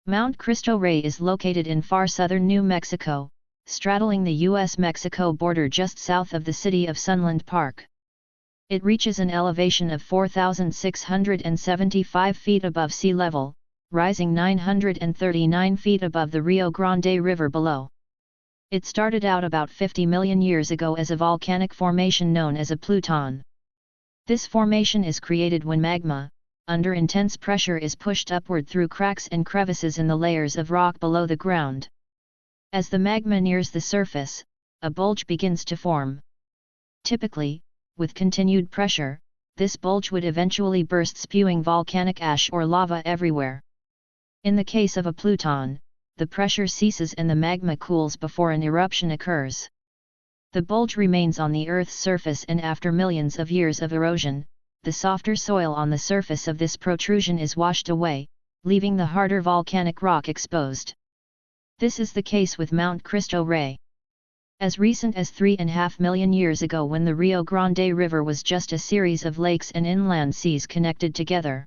Mount Cristo Rey is located in far southern New Mexico, straddling the U.S.-Mexico border just south of the city of Sunland Park. It reaches an elevation of 4,675 feet above sea level, rising 939 feet above the Rio Grande River below. It started out about 50 million years ago as a volcanic formation known as a Pluton. This formation is created when magma, under intense pressure, is pushed upward through cracks and crevices in the layers of rock below the ground. As the magma nears the surface, a bulge begins to form. Typically, with continued pressure, this bulge would eventually burst, spewing volcanic ash or lava everywhere. In the case of a Pluton, the pressure ceases and the magma cools before an eruption occurs. The bulge remains on the Earth's surface, and after millions of years of erosion, the softer soil on the surface of this protrusion is washed away, leaving the harder volcanic rock exposed. This is the case with Mount Cristo Rey. As recent as 3.5 million years ago, when the Rio Grande River was just a series of lakes and inland seas connected together.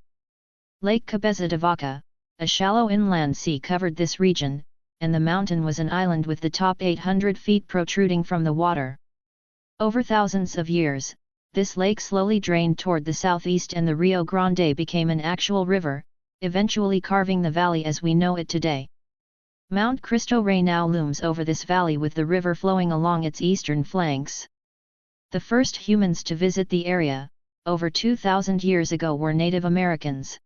Lake Cabeza de Vaca, a shallow inland sea, covered this region, and the mountain was an island with the top 800 feet protruding from the water. Over thousands of years, this lake slowly drained toward the southeast and the Rio Grande became an actual river, eventually carving the valley as we know it today. Mount Cristo Rey now looms over this valley with the river flowing along its eastern flanks. The first humans to visit the area, over 2,000 years ago, were Native Americans.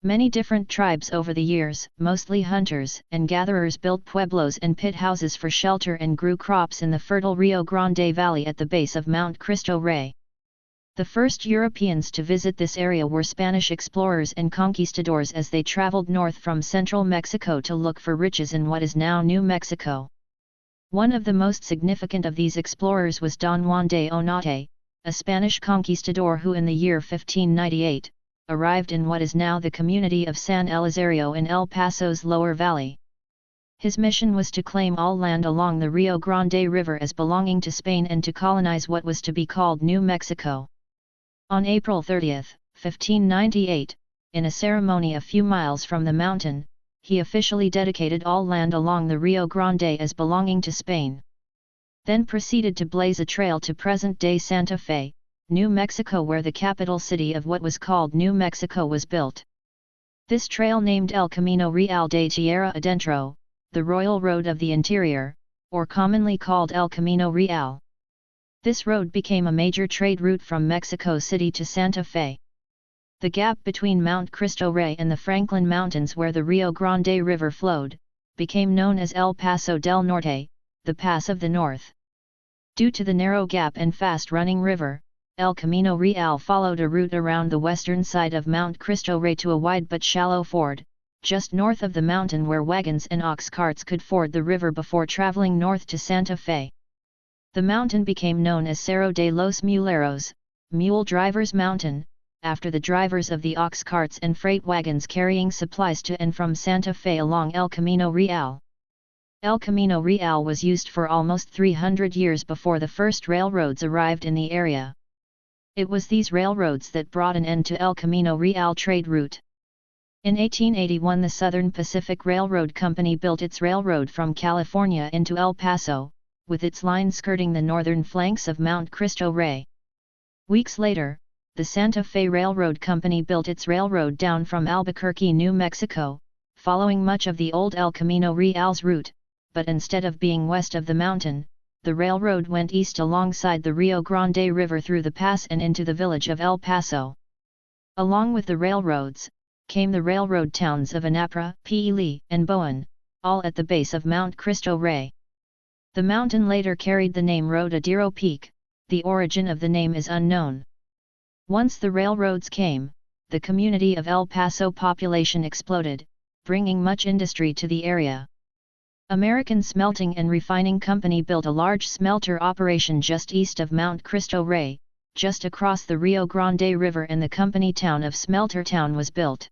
Many different tribes over the years, mostly hunters and gatherers, built pueblos and pit houses for shelter and grew crops in the fertile Rio Grande Valley at the base of Mount Cristo Rey. The first Europeans to visit this area were Spanish explorers and conquistadors as they traveled north from central Mexico to look for riches in what is now New Mexico. One of the most significant of these explorers was Don Juan De Onote, a Spanish conquistador who in the year 1598, arrived in what is now the community of San Elizario in El Paso's lower valley. His mission was to claim all land along the Rio Grande River as belonging to Spain and to colonize what was to be called New Mexico. On April 30, 1598, in a ceremony a few miles from the mountain, he officially dedicated all land along the Rio Grande as belonging to Spain. Then proceeded to blaze a trail to present-day Santa Fe, New Mexico, where the capital city of what was called New Mexico was built. This trail, named El Camino Real de Tierra Adentro, the Royal Road of the Interior, or commonly called El Camino Real. This road became a major trade route from Mexico City to Santa Fe. The gap between Mount Cristo Rey and the Franklin Mountains, where the Rio Grande River flowed, became known as El Paso del Norte, the Pass of the North. Due to the narrow gap and fast-running river, El Camino Real followed a route around the western side of Mount Cristo Rey to a wide but shallow ford, just north of the mountain, where wagons and ox carts could ford the river before traveling north to Santa Fe. The mountain became known as Cerro de los Muleros, Mule Drivers Mountain, after the drivers of the ox carts and freight wagons carrying supplies to and from Santa Fe along El Camino Real. El Camino Real was used for almost 300 years before the first railroads arrived in the area. It was these railroads that brought an end to El Camino Real trade route. In 1881, the Southern Pacific Railroad Company built its railroad from California into El Paso, with its line skirting the northern flanks of Mount Cristo Rey. Weeks later, the Santa Fe Railroad Company built its railroad down from Albuquerque, New Mexico, following much of the old El Camino Real's route, but instead of being west of the mountain, the railroad went east alongside the Rio Grande River through the pass and into the village of El Paso. Along with the railroads, came the railroad towns of Anapra, Pili, and Bowen, all at the base of Mount Cristo Rey. The mountain later carried the name Rodadero Peak. The origin of the name is unknown. Once the railroads came, the community of El Paso population exploded, bringing much industry to the area. American Smelting and Refining Company built a large smelter operation just east of Mount Cristo Rey, just across the Rio Grande River, and the company town of Smelter Town was built.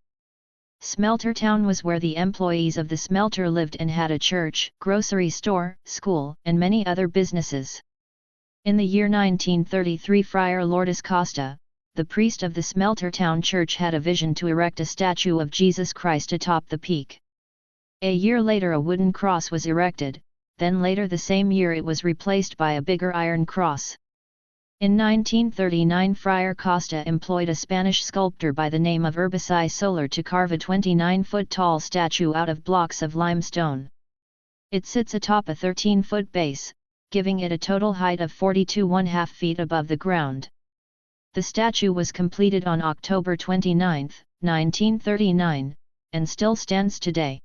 Smelter Town was where the employees of the smelter lived and had a church, grocery store, school, and many other businesses. In the year 1933, Friar Lourdes Costa, the priest of the Smelter Town church, had a vision to erect a statue of Jesus Christ atop the peak. A year later a wooden cross was erected, then later the same year it was replaced by a bigger iron cross. In 1939 Friar Costa employed a Spanish sculptor by the name of Urbicay Soler to carve a 29-foot-tall statue out of blocks of limestone. It sits atop a 13-foot base, giving it a total height of 42.5 feet above the ground. The statue was completed on October 29, 1939, and still stands today.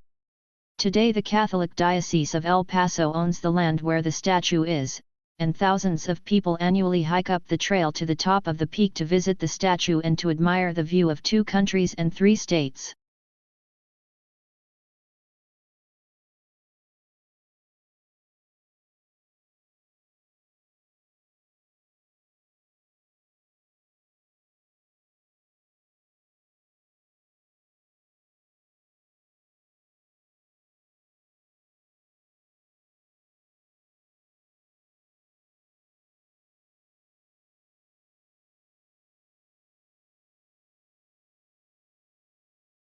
Today the Catholic Diocese of El Paso owns the land where the statue is, and thousands of people annually hike up the trail to the top of the peak to visit the statue and to admire the view of 2 countries and 3 states.